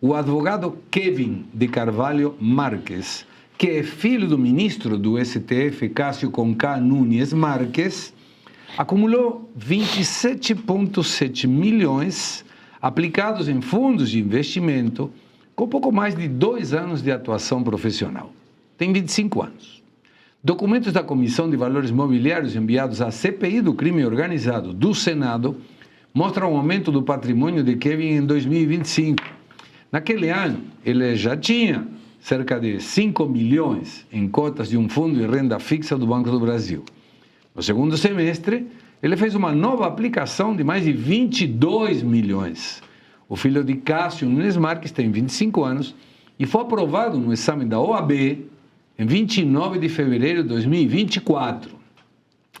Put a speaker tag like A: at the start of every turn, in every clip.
A: o advogado Kevin de Carvalho Marques, que é filho do ministro do STF, Cássio Conká Nunes Marques, acumulou 27,7 milhões aplicados em fundos de investimento com pouco mais de 2 anos de atuação profissional. Tem 25 anos. Documentos da Comissão de Valores Mobiliários enviados à CPI do Crime Organizado do Senado mostram o aumento do patrimônio de Kevin em 2025. Naquele ano, ele já tinha cerca de 5 milhões em cotas de um fundo de renda fixa do Banco do Brasil. No segundo semestre, ele fez uma nova aplicação de mais de 22 milhões. O filho de Cássio Nunes Marques tem 25 anos e foi aprovado no exame da OAB em 29 de fevereiro de 2024.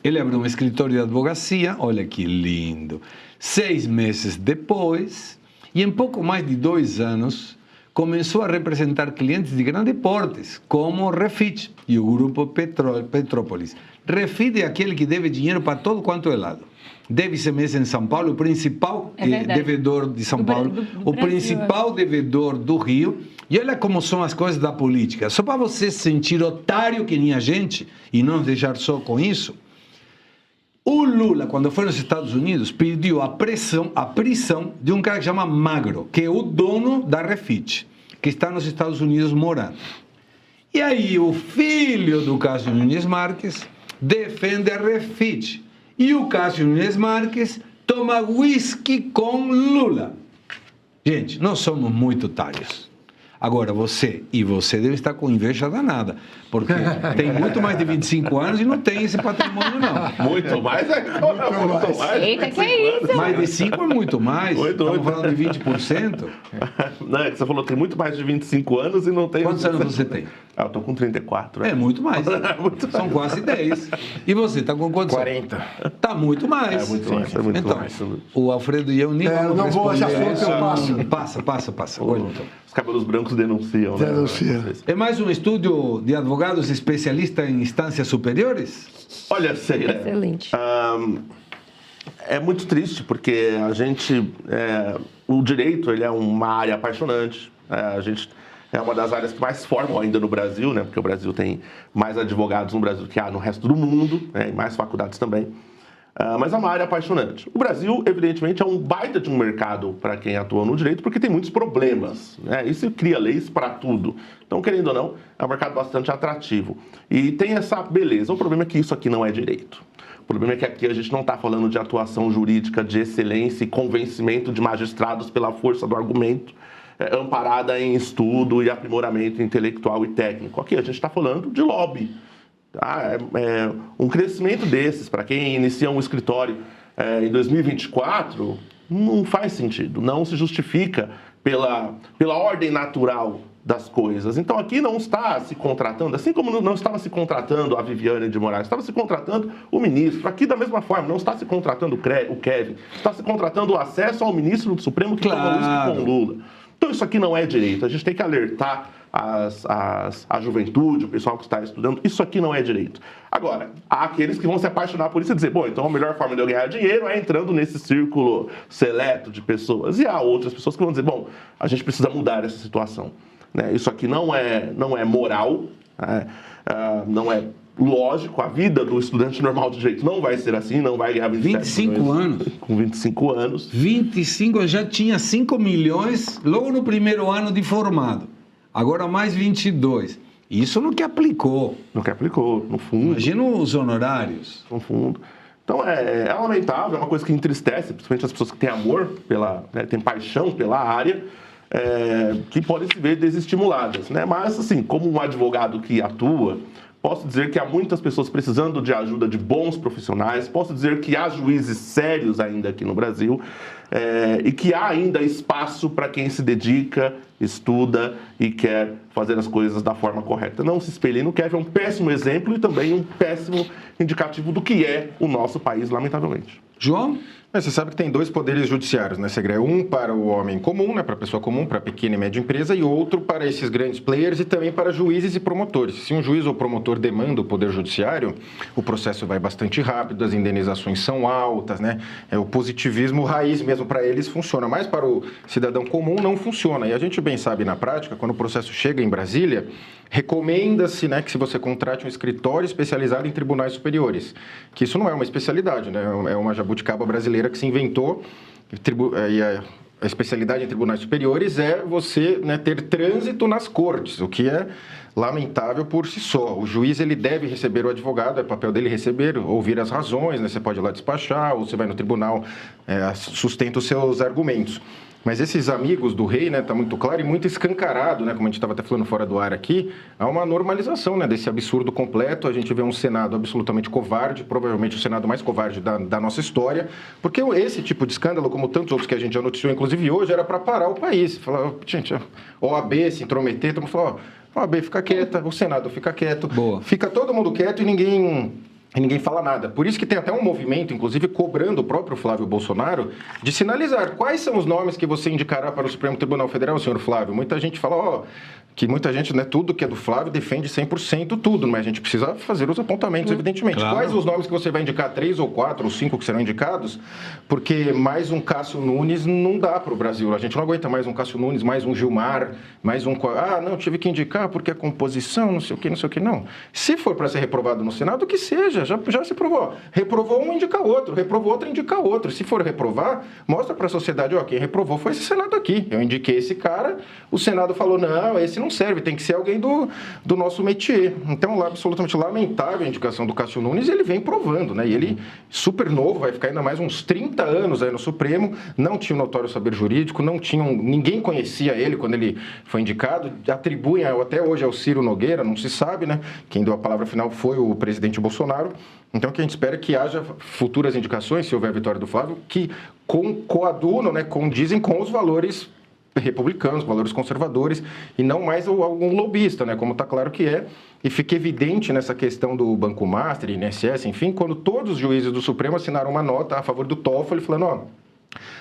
A: Ele abriu um escritório de advocacia, olha que lindo, 6 meses depois, e em pouco mais de 2 anos, começou a representar clientes de grandes portes, como o Refit e o Grupo Petrópolis. Refit é aquele que deve dinheiro para todo quanto é lado. Deve ICMS em São Paulo, o principal devedor de São Paulo, o principal devedor do Rio. E olha como são as coisas da política. Só para você se sentir otário que nem a gente e não deixar só com isso, o Lula, quando foi nos Estados Unidos, pediu a prisão de um cara que chama Magro, que é o dono da Refit, que está nos Estados Unidos morando. E aí o filho do Cássio Nunes Marques defende a Refit. E o Cássio Nunes Marques toma uísque com Lula. Gente, nós somos muito otários. Agora, você deve estar com inveja danada, porque tem muito mais de 25 anos e não tem esse patrimônio, não.
B: Muito mais? Muito mais.
C: Eita, que é isso?
A: Mais de 5 é muito mais. Estamos falando de 20%.
B: Não, é que você falou que tem muito mais de 25 anos e não tem...
A: Quantos anos você tem?
B: Eu tô com 34.
A: É muito mais. São quase 10. E você está com quantos?
D: 40.
A: Está muito mais.
B: É muito mais, é muito
A: então,
B: mais.
A: O Alfredo e eu nem vamos
D: não vou
A: responder
D: achar
A: isso.
D: que eu passo.
A: Passa. Olha, então.
B: Os cabelos brancos denunciam, né?
A: É mais um estúdio de advogados especialistas em instâncias superiores?
B: Olha, Sheila,
C: Excelente.
B: É muito triste porque a gente, o direito, ele é uma área apaixonante. A gente é uma das áreas que mais formam ainda no Brasil, né? Porque o Brasil tem mais advogados no Brasil que há no resto do mundo, né? E mais faculdades também. Mas é uma área apaixonante. O Brasil, evidentemente, é um baita de um mercado para quem atua no direito, porque tem muitos problemas, né? Isso cria leis para tudo. Então, querendo ou não, é um mercado bastante atrativo. E tem essa beleza. O problema é que isso aqui não é direito. O problema é que aqui a gente não está falando de atuação jurídica de excelência e convencimento de magistrados pela força do argumento, amparada em estudo e aprimoramento intelectual e técnico. Aqui a gente está falando de lobby. Um crescimento desses, para quem inicia um escritório em 2024, não faz sentido, não se justifica pela ordem natural das coisas. Então aqui não está se contratando, assim como não estava se contratando a Viviane de Moraes, estava se contratando o ministro. Aqui da mesma forma, não está se contratando o Kevin, está se contratando o acesso ao ministro do Supremo que tomou isso com Lula. Então isso aqui não é direito, a gente tem que alertar a juventude, o pessoal que está estudando, isso aqui não é direito. Agora, há aqueles que vão se apaixonar por isso e dizer, bom, então a melhor forma de eu ganhar dinheiro é entrando nesse círculo seleto de pessoas. E há outras pessoas que vão dizer, bom, a gente precisa mudar essa situação. Né? Isso aqui não é moral, não é lógico, a vida do estudante normal de direito não vai ser assim, não vai ganhar
A: 25 anos.
B: Com 25 anos.
A: 25, já tinha 5 milhões logo no primeiro ano de formado. Agora mais 22. Isso no que aplicou.
B: No que aplicou, no fundo.
A: Imagina os honorários.
B: No fundo. Então é lamentável, é uma coisa que entristece, principalmente as pessoas que têm amor, têm paixão pela área, que podem se ver desestimuladas. Né? Mas, assim, como um advogado que atua, posso dizer que há muitas pessoas precisando de ajuda de bons profissionais, posso dizer que há juízes sérios ainda aqui no Brasil, e que há ainda espaço para quem se dedica, estuda e quer fazer as coisas da forma correta. Não se espelhem no Kevin, é um péssimo exemplo e também um péssimo indicativo do que é o nosso país, lamentavelmente.
A: João?
C: Mas você sabe que tem 2 poderes judiciários, né, Segre? Um para o homem comum, né, para a pessoa comum, para a pequena e média empresa, e outro para esses grandes players e também para juízes e promotores. Se um juiz ou promotor demanda o poder judiciário, o processo vai bastante rápido, as indenizações são altas, né? O positivismo raiz mesmo para eles funciona, mas para o cidadão comum não funciona. E a gente bem sabe na prática, quando o processo chega em Brasília, recomenda-se, né, que se você contrate um escritório especializado em tribunais superiores, que isso não é uma especialidade, né, é uma jabuticaba brasileira que se inventou, e a especialidade em tribunais superiores é você, né, ter trânsito nas cortes, o que é lamentável por si só. O juiz ele deve receber o advogado, é papel dele receber, ouvir as razões, né, você pode ir lá despachar, ou você vai no tribunal, sustenta os seus argumentos. Mas esses amigos do rei, né, tá muito claro e muito escancarado, né, como a gente estava até falando fora do ar aqui, há uma normalização, né, desse absurdo completo. A gente vê um Senado absolutamente covarde, provavelmente o Senado mais covarde da nossa história, porque esse tipo de escândalo, como tantos outros que a gente já noticiou, inclusive hoje, era para parar o país. Falar, gente, OAB se intrometer, todo mundo falou, OAB fica quieta, o Senado fica quieto,
A: Boa.
C: Fica todo mundo quieto e ninguém fala nada. Por isso que tem até um movimento, inclusive, cobrando o próprio Flávio Bolsonaro de sinalizar quais são os nomes que você indicará para o Supremo Tribunal Federal, senhor Flávio. Muita gente fala, que muita gente, né, tudo que é do Flávio defende 100% tudo, mas a gente precisa fazer os apontamentos, evidentemente.
A: Claro.
C: Quais os nomes que você vai indicar? 3 ou 4 ou 5 que serão indicados? Porque mais um Cássio Nunes não dá para o Brasil. A gente não aguenta mais um Cássio Nunes, mais um Gilmar, mais um... não, tive que indicar porque a composição, não sei o que, não. Se for para ser reprovado no Senado, que seja, já se provou. Reprovou um, indica outro. Reprovou outro, indica outro. Se for reprovar, mostra para a sociedade, quem reprovou foi esse Senado aqui. Eu indiquei esse cara, o Senado falou, não, esse não serve, tem que ser alguém do nosso métier. Então, absolutamente lamentável a indicação do Cássio Nunes, e ele vem provando, né? E ele, super novo, vai ficar ainda mais uns 30 anos aí no Supremo, não tinha um notório saber jurídico, ninguém conhecia ele quando ele foi indicado, atribuem até hoje ao Ciro Nogueira, não se sabe, né? Quem deu a palavra final foi o presidente Bolsonaro. Então, o que a gente espera é que haja futuras indicações, se houver a vitória do Flávio, que coadunam, né, condizem com os valores republicanos, valores conservadores, e não mais algum lobista, né, como está claro que é. E fica evidente nessa questão do Banco Master, INSS, enfim, quando todos os juízes do Supremo assinaram uma nota a favor do Toffoli, falando,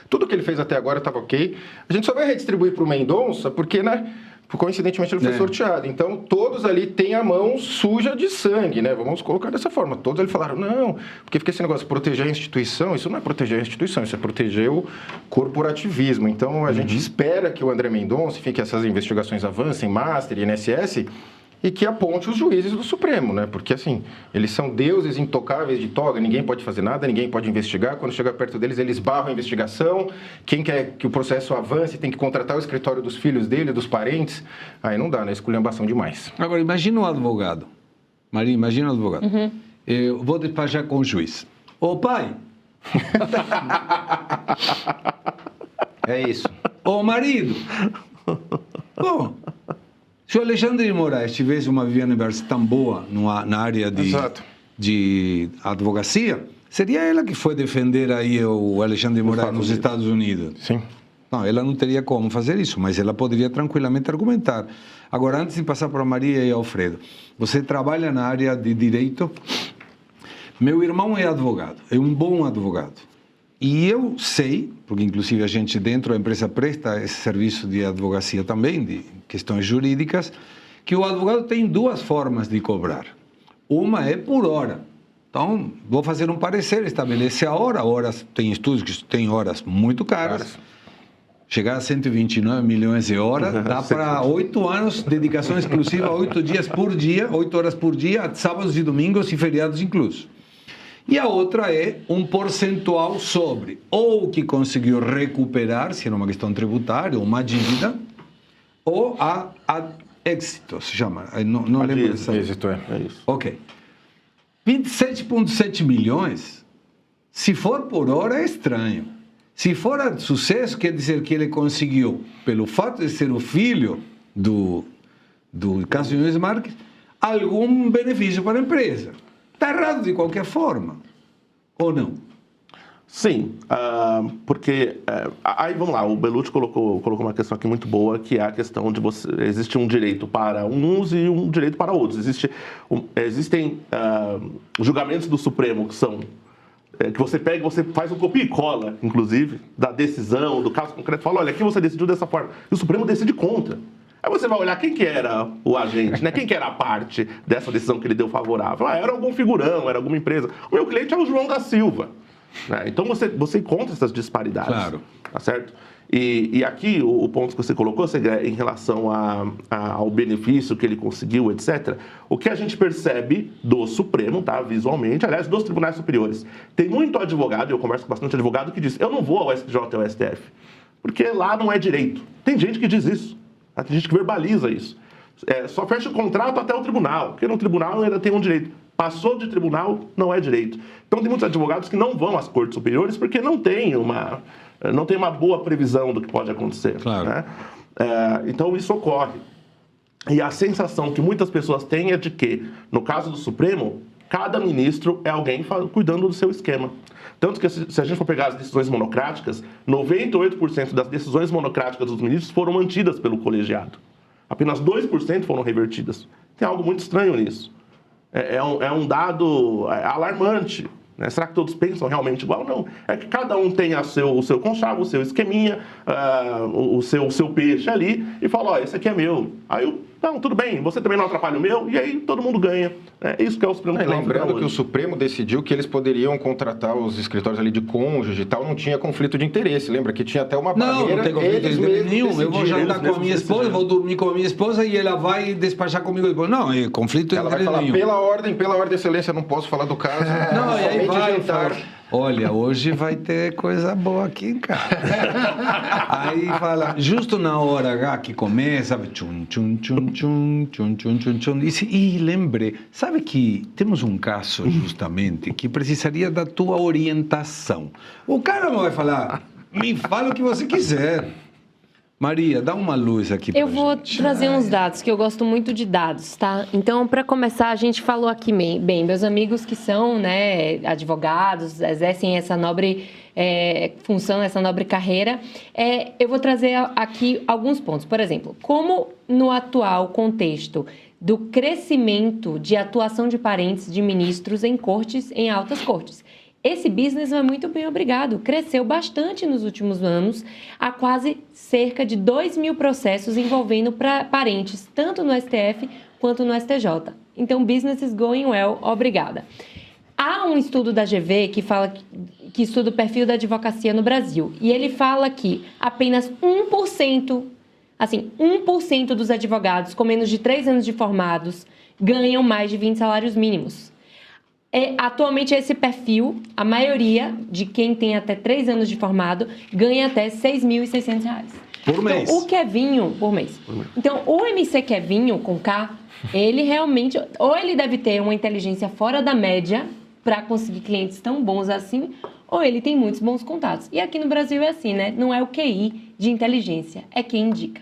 C: tudo que ele fez até agora estava ok, a gente só vai redistribuir para o Mendonça, porque, né, coincidentemente ele foi sorteado. Então, todos ali têm a mão suja de sangue, né? Vamos colocar dessa forma. Todos ali falaram, não, porque fica esse negócio de proteger a instituição. Isso não é proteger a instituição, isso é proteger o corporativismo. Então, a gente espera que o André Mendonça, enfim, que essas investigações avancem, Master e INSS, e que aponte os juízes do Supremo, né? Porque, assim, eles são deuses intocáveis de toga, ninguém pode fazer nada, ninguém pode investigar. Quando chega perto deles, eles barram a investigação. Quem quer que o processo avance tem que contratar o escritório dos filhos dele, dos parentes. Aí não dá, né? Esculhambação demais.
A: Agora, imagina um advogado. Maria, imagina um advogado. Eu vou despachar com o juiz. Ô, pai!
D: É isso.
A: Ô, marido! Bom... Se o Alexandre de Moraes tivesse uma Viviane Barça tão boa na área de advocacia, seria ela que foi defender aí o Alexandre de Moraes nos Estados Unidos.
C: Sim.
A: Não, ela não teria como fazer isso, mas ela poderia tranquilamente argumentar. Agora, antes de passar para a Maria e Alfredo, você trabalha na área de direito? Meu irmão é advogado, é um bom advogado. E eu sei, porque inclusive a gente dentro da empresa presta esse serviço de advocacia também, de questões jurídicas, que o advogado tem 2 formas de cobrar. Uma é por hora. Então, vou fazer um parecer, estabelece a hora. Horas, tem estudos que têm horas muito caras. Chegar a 129 milhões de horas, dá para 8 anos, dedicação exclusiva, 8 dias por dia, 8 horas por dia, sábados e domingos e feriados inclusos. E a outra é um percentual sobre ou o que conseguiu recuperar, se era uma questão tributária, uma dívida, ou a êxito, se chama. Não lembro dessa.
C: Êxito, é isso.
A: Ok. 27,7 milhões, se for por hora, é estranho. Se for a sucesso, quer dizer que ele conseguiu, pelo fato de ser o filho do Cássio Nunes Marques, algum benefício para a empresa. Está errado de qualquer forma, ou não?
B: Sim, porque aí vamos lá, o Bellucci colocou uma questão aqui muito boa, que é a questão de existe um direito para uns e um direito para outros. Existem julgamentos do Supremo que são que você pega, você faz um copia e cola, inclusive, da decisão, do caso concreto, fala, olha, aqui você decidiu dessa forma, e o Supremo decide contra. Aí você vai olhar quem que era o agente, né? Quem que era a parte dessa decisão que ele deu favorável. Era algum figurão, era alguma empresa. O meu cliente é o João da Silva. Né? Então você encontra essas disparidades.
A: Claro.
B: Tá certo? E aqui o ponto que você colocou, em relação ao benefício que ele conseguiu, etc., o que a gente percebe do Supremo, tá, visualmente, aliás, dos tribunais superiores, tem muito advogado, eu converso com bastante advogado, que diz, eu não vou ao STJ ou ao STF, porque lá não é direito. Tem gente que diz isso. Tem gente que verbaliza isso. Só fecha o contrato até o tribunal, porque no tribunal ainda tem um direito. Passou de tribunal, não é direito. Então, tem muitos advogados que não vão às cortes superiores porque não tem uma boa previsão do que pode acontecer.
A: Claro.
B: Né? Então, isso ocorre. E a sensação que muitas pessoas têm é de que, no caso do Supremo, cada ministro é alguém cuidando do seu esquema. Tanto que, se a gente for pegar as decisões monocráticas, 98% das decisões monocráticas dos ministros foram mantidas pelo colegiado. Apenas 2% foram revertidas. Tem algo muito estranho nisso. É um dado alarmante. Né? Será que todos pensam realmente igual? Não. É que cada um tem o seu conchavo, o seu esqueminha, o seu peixe ali, e fala, ó, esse aqui é meu. Aí não, tudo bem, você também não atrapalha o meu, e aí todo mundo ganha. É isso que é o Supremo Tribunal Federal
C: Lembrando que o
B: hoje.
C: Supremo decidiu que eles poderiam contratar os escritórios ali de cônjuge e tal, não tinha conflito de interesse. Lembra que tinha até uma barreira.
A: Não tem conflito de
C: eles
A: interesse
C: mesmos
A: nenhum. Eu vou
C: decidiram,
A: jantar
C: eles
A: com a minha
C: mesmos
A: esposa,
C: decidiram.
A: vou dormir com a minha esposa e ela vai despachar comigo depois. Não, é conflito de
C: Ela vai
A: interesse
C: falar,
A: nenhum.
C: pela ordem, excelência, não posso falar do caso.
A: Não, e aí
C: somente
A: vai
C: jantar.
A: fala, olha, hoje vai ter coisa boa aqui em casa. Aí fala, justo na hora H que começa, tchum, tchum, tchum, tchum, tchum, tchum, tchum, tchum, e lembre, sabe que temos um caso justamente que precisaria da tua orientação. O cara não vai falar, me fala o que você quiser. Maria, dá uma luz aqui pra
E: Eu vou
A: gente.
E: trazer uns dados, que eu gosto muito de dados, tá? Então, para começar, a gente falou aqui, bem, meus amigos que são, né, advogados, exercem essa nobre função, essa nobre carreira, eu vou trazer aqui alguns pontos. Por exemplo, como no atual contexto do crescimento de atuação de parentes de ministros em cortes, em altas cortes. Esse business é muito bem obrigado, cresceu bastante nos últimos anos, há quase cerca de 2.000 processos envolvendo parentes, tanto no STF quanto no STJ. Então, business is going well, obrigada. Há um estudo da GV que estuda o perfil da advocacia no Brasil, e ele fala que apenas 1%, assim, 1% dos advogados com menos de 3 anos de formados ganham mais de 20 salários mínimos. Atualmente, esse perfil, a maioria de quem tem até 3 anos de formado, ganha até R$ 6.600.
A: Por mês.
E: Então, o Kevinho, por mês. Então, o MC Kevinho, com K, ele realmente, ou ele deve ter uma inteligência fora da média para conseguir clientes tão bons assim, ou ele tem muitos bons contatos. E aqui no Brasil é assim, né? Não é o QI de inteligência, é quem indica.